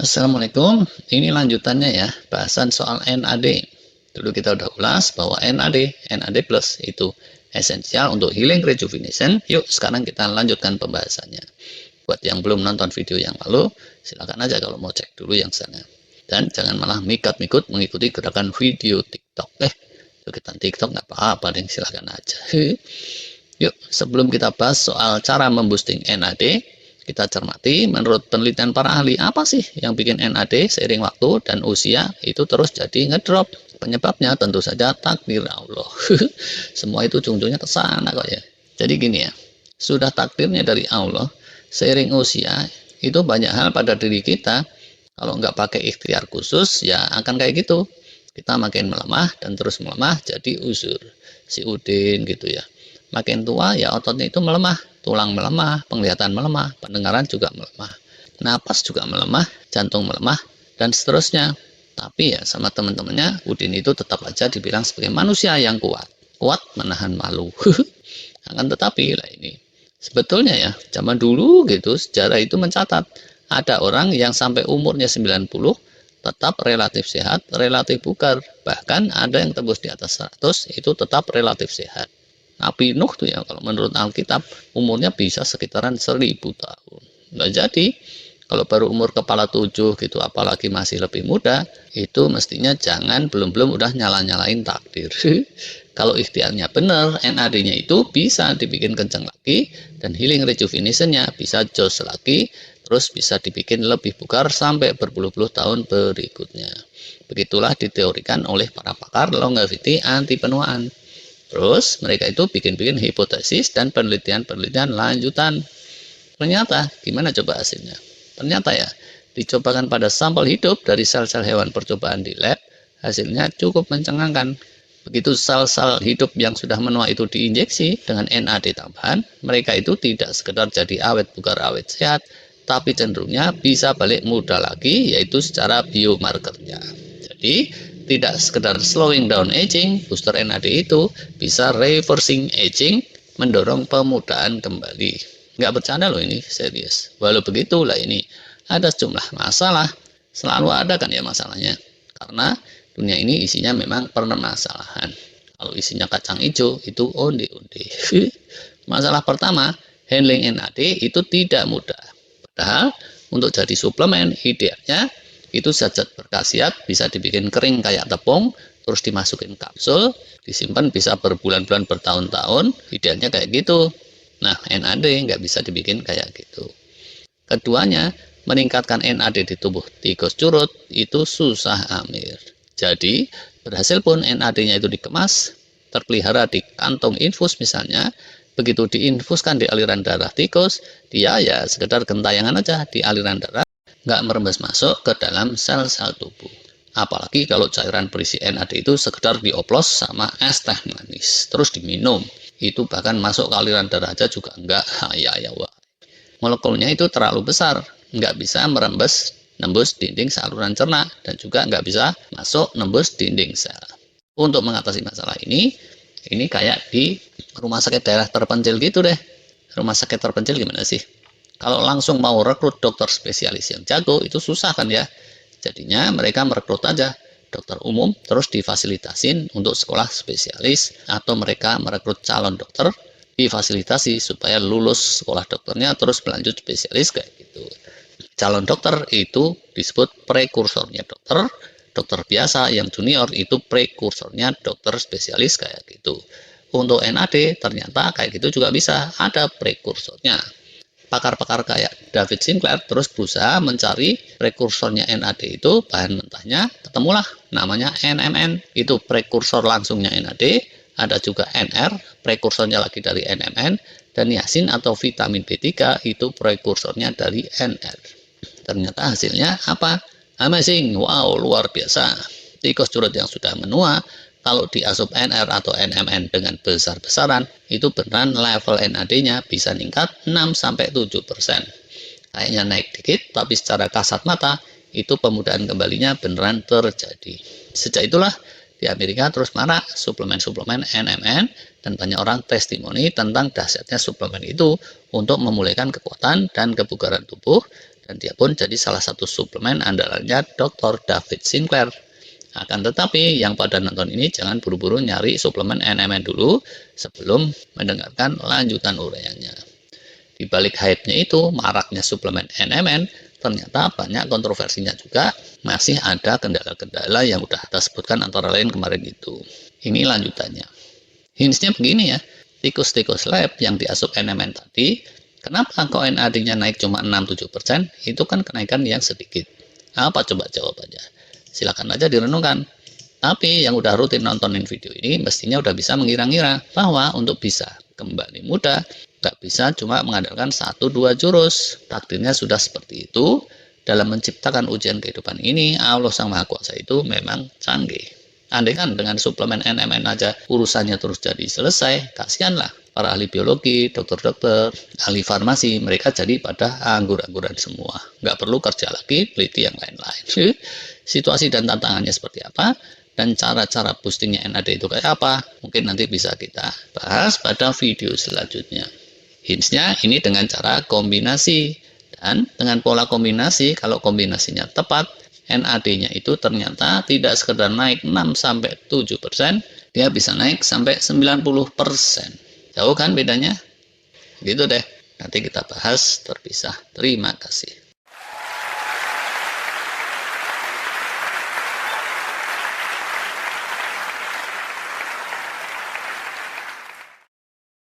Assalamualaikum, ini lanjutannya ya, bahasan soal NAD. Dulu kita udah ulas bahwa NAD plus itu esensial untuk healing rejuvenation. Yuk sekarang kita lanjutkan pembahasannya. Buat yang belum nonton video yang lalu, silakan aja kalau mau cek dulu yang sana. Dan jangan malah mikut-mikut mengikuti gerakan video TikTok. Kita TikTok nggak apa-apa, deh, silakan aja. Yuk, sebelum kita bahas soal cara memboosting NAD, kita cermati menurut penelitian para ahli apa sih yang bikin NAD seiring waktu dan usia itu terus jadi ngedrop. Penyebabnya tentu saja takdir Allah. Semua itu ujung-ujungnya ke sana kok ya. Jadi gini ya, sudah takdirnya dari Allah, seiring usia itu banyak hal pada diri kita kalau nggak pakai ikhtiar khusus ya akan kayak gitu. Kita makin melemah dan terus melemah jadi uzur. Si Udin gitu ya. Makin tua ya ototnya itu melemah, tulang melemah, penglihatan melemah, pendengaran juga melemah, napas juga melemah, jantung melemah, dan seterusnya. Tapi ya sama teman-temannya, Udin itu tetap aja dibilang sebagai manusia yang kuat, kuat menahan malu. Akan tetapi lah ini, sebetulnya ya zaman dulu gitu sejarah itu mencatat ada orang yang sampai umurnya 90 tetap relatif sehat, relatif bugar, bahkan ada yang tembus di atas 100 itu tetap relatif sehat. Nabi Nuh tuh ya kalau menurut Alkitab umurnya bisa sekitaran 1000 tahun. Nggak jadi kalau baru umur kepala 7 gitu apalagi masih lebih muda itu mestinya jangan belum udah nyala-nyalain takdir. Kalau ikhtiarnya benar NAD-nya itu bisa dibikin kencang lagi dan healing rejuvenation-nya bisa jos lagi terus bisa dibikin lebih bugar sampai berpuluh-puluh tahun berikutnya. Begitulah diteorikan oleh para pakar longevity anti penuaan. Terus mereka itu bikin-bikin hipotesis dan penelitian-penelitian lanjutan. Ternyata gimana coba hasilnya? Ternyata ya dicobakan pada sampel hidup dari sel-sel hewan percobaan di lab, hasilnya cukup mencengangkan. Begitu sel-sel hidup yang sudah menua itu diinjeksi dengan NAD tambahan, mereka itu tidak sekedar jadi awet bugar awet sehat, tapi cenderungnya bisa balik muda lagi yaitu secara biomarkernya. Jadi tidak sekedar slowing down aging, booster NAD itu bisa reversing aging, mendorong pemudaan kembali. Nggak bercanda loh ini, serius. Walau begitu lah ini, ada sejumlah masalah. Selalu ada kan ya masalahnya. Karena dunia ini isinya memang permasalahan. Kalau isinya kacang hijau, itu onde-onde. Masalah pertama, handling NAD itu tidak mudah. Padahal untuk jadi suplemen, idealnya itu zat-zat berkhasiat bisa dibikin kering kayak tepung, terus dimasukin kapsul, disimpan bisa berbulan-bulan bertahun-tahun, idealnya kayak gitu. Nah, NAD nggak bisa dibikin kayak gitu. Keduanya, meningkatkan NAD di tubuh tikus curut itu susah amir. Jadi, berhasil pun NAD-nya itu dikemas, terpelihara di kantong infus misalnya, begitu diinfuskan di aliran darah tikus, dia ya sekedar gentayangan aja di aliran darah, nggak merembes masuk ke dalam sel-sel tubuh. Apalagi kalau cairan berisi NAD itu sekedar dioplos sama es teh manis, terus diminum. Itu bahkan masuk ke aliran darah aja juga enggak, ya wah. Molekulnya itu terlalu besar, nggak bisa nembus dinding saluran cerna, dan juga nggak bisa masuk nembus dinding sel. Untuk mengatasi masalah ini kayak di rumah sakit daerah terpencil gitu deh. Rumah sakit terpencil gimana sih? Kalau langsung mau rekrut dokter spesialis yang jago, itu susah kan ya. Jadinya mereka merekrut aja dokter umum, terus difasilitasin untuk sekolah spesialis, atau mereka merekrut calon dokter, difasilitasi supaya lulus sekolah dokternya, terus berlanjut spesialis kayak gitu. Calon dokter itu disebut prekursornya dokter, dokter biasa yang junior itu prekursornya dokter spesialis kayak gitu. Untuk NAD ternyata kayak gitu juga bisa, ada prekursornya. Pakar-pakar kayak David Sinclair terus berusaha mencari prekursornya NAD itu, bahan mentahnya, ketemulah namanya NMN, itu prekursor langsungnya NAD. Ada juga NR, prekursornya lagi dari NMN, dan niacin atau vitamin B3 itu prekursornya dari NR. Ternyata hasilnya apa? Amazing, wow, luar biasa. Tikus curut yang sudah menua kalau diasup NR atau NMN dengan besar-besaran, itu beneran level NAD-nya bisa meningkat 6-7%. Kayaknya naik dikit, tapi secara kasat mata, itu pemudaan kembalinya beneran terjadi. Sejak itulah, di Amerika terus marak suplemen-suplemen NMN, dan banyak orang testimoni tentang dahsyatnya suplemen itu untuk memulihkan kekuatan dan kebugaran tubuh, Dan dia pun jadi salah satu suplemen andalannya Dr. David Sinclair. Akan tetapi yang pada nonton ini jangan buru-buru nyari suplemen NMN dulu sebelum mendengarkan lanjutan uraiannya. Di balik hype-nya itu, maraknya suplemen NMN, ternyata banyak kontroversinya juga. Masih ada kendala-kendala yang udah kita sebutkan antara lain kemarin itu. Ini lanjutannya. Hintsnya begini ya, tikus-tikus lab yang diasup NMN tadi, kenapa kok NAD-nya naik cuma 6-7%? Itu kan kenaikan yang sedikit. Apa coba jawabannya? Silakan aja direnungkan. Tapi yang udah rutin nontonin video ini mestinya udah bisa mengira-ngira bahwa untuk bisa kembali muda nggak bisa cuma mengandalkan 1-2 jurus. Takdirnya sudah seperti itu. Dalam menciptakan ujian kehidupan ini, Allah Sang Maha Kuasa itu memang canggih. Andai kan dengan suplemen NMN aja urusannya terus jadi selesai, kasihanlah para ahli biologi, dokter-dokter, ahli farmasi, mereka jadi pada anggur-angguran semua. Nggak perlu kerja lagi, teliti yang lain-lain. Situasi dan tantangannya seperti apa, dan cara-cara boostingnya NAD itu kayak apa, mungkin nanti bisa kita bahas pada video selanjutnya. Hintsnya ini dengan cara kombinasi, dan dengan pola kombinasi, kalau kombinasinya tepat, NAD-nya itu ternyata tidak sekedar naik 6-7%, dia bisa naik sampai 90%. Jauh kan bedanya? Gitu deh. Nanti kita bahas terpisah. Terima kasih.